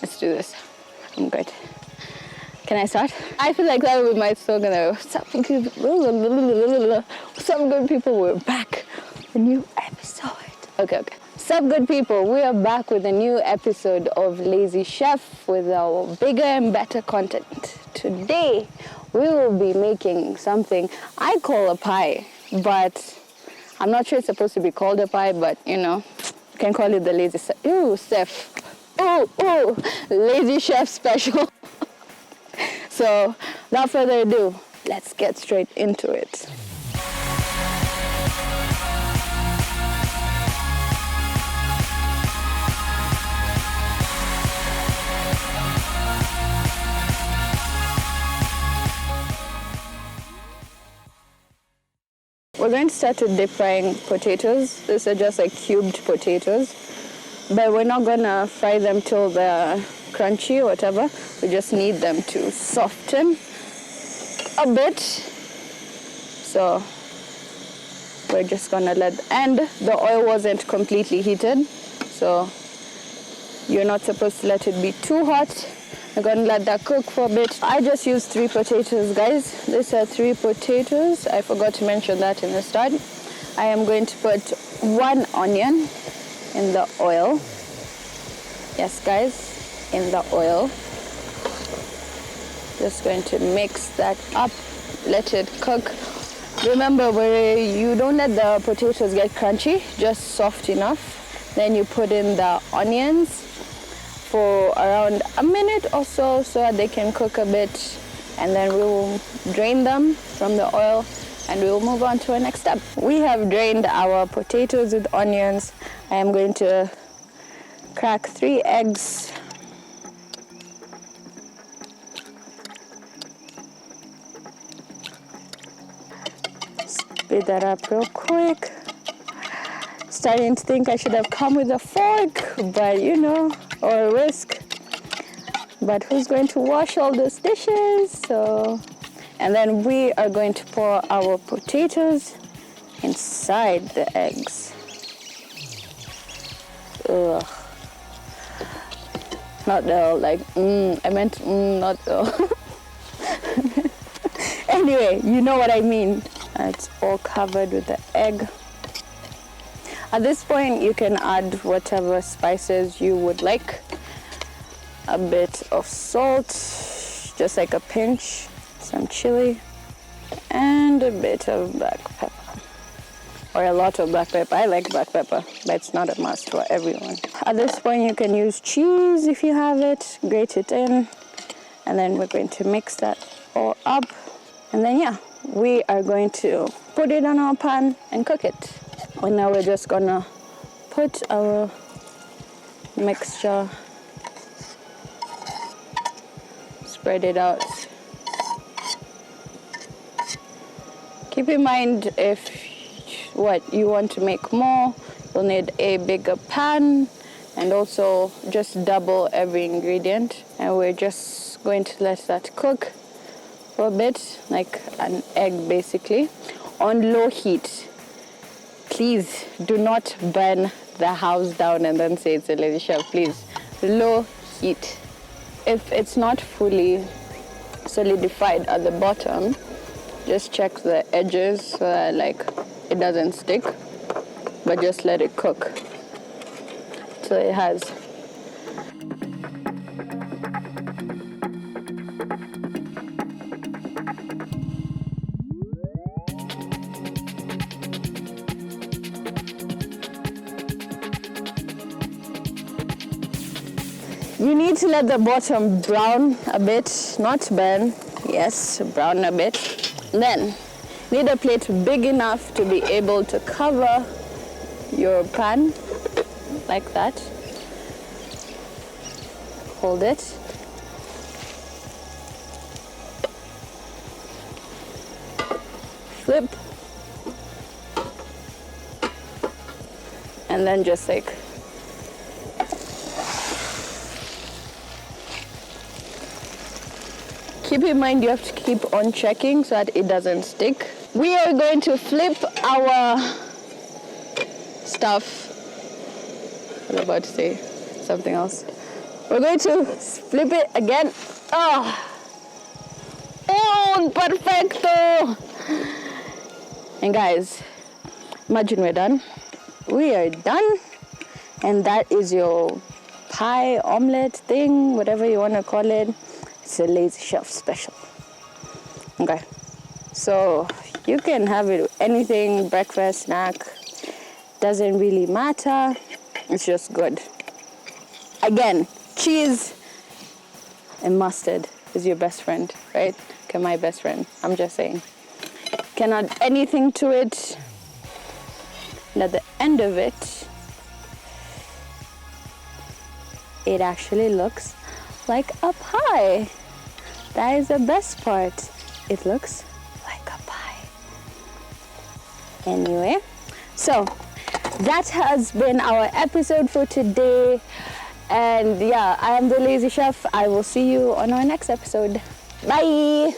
Let's do this. I'm good. Can I start? I feel like that would be my slogan though. What's up, good people? We're back. A new episode. Okay. What's up, good people? We are back with a new episode of Lazy Chef with our bigger and better content. Today, we will be making something I call a pie, but I'm not sure it's supposed to be called a pie, but you know, you can call it the Lazy Chef. Lazy Chef special. So, without further ado, let's get straight into it. We're going to start with deep frying potatoes. These are just like cubed potatoes. But we're not going to fry them till they're crunchy or whatever. We just need them to soften a bit. So we're just going to and the oil wasn't completely heated. So you're not supposed to let it be too hot. We're going to let that cook for a bit. I just used 3 potatoes, guys. These are 3 potatoes. I forgot to mention that in the start. I am going to put 1 onion in the oil. Yes, guys, in the oil. Just going to mix that up, let it cook. Remember, you don't let the potatoes get crunchy, just soft enough. Then you put in the onions for around a minute or so that they can cook a bit, and then we will drain them from the oil and we will move on to our next step. We have drained our potatoes with onions. I am going to crack 3 eggs. Speed that up real quick. Starting to think I should have come with a fork, but you know, or a whisk. But who's going to wash all those dishes? And then we are going to pour our potatoes inside the eggs. Ugh. Not though, like, I meant not though. Anyway, you know what I mean. It's all covered with the egg. At this point, you can add whatever spices you would like. A bit of salt, just like a pinch, some chili, and a bit of black pepper. Or a lot of black pepper. I like black pepper, but it's not a must for everyone. At this point, you can use cheese if you have it, grate it in, and then we're going to mix that all up. And then, yeah, we are going to put it on our pan and cook it. And now we're just gonna put our mixture, spread it out. Keep in mind, if you want to make more, you'll need a bigger pan, and also just double every ingredient. And we're just going to let that cook for a bit, like an egg basically, on low heat. Please do not burn the house down and then say it's a Lazy Chef, please. Low heat. If it's not fully solidified at the bottom, just check the edges so that like it doesn't stick, but just let it cook till it has. You need to let the bottom brown a bit, not burn. Yes, brown a bit. Then, need a plate big enough to be able to cover your pan, like that. Hold it. Flip. And then just like keep in mind you have to keep on checking so that it doesn't stick. We are going to flip our stuff. I was about to say something else. We're going to flip it again. Oh, perfecto. And guys, imagine we're done. We are done. And that is your pie, omelette thing, whatever you want to call it. It's a Lazy Chef special. Okay. So you can have it with anything, breakfast, snack. Doesn't really matter. It's just good. Again, cheese and mustard is your best friend, right? Okay, my best friend. I'm just saying. Can add anything to it. And at the end of it, it actually looks like a pie. That is the best part. It looks like a pie. Anyway, so that has been our episode for today. And yeah, I am the Lazy Chef. I will see you on our next episode. Bye.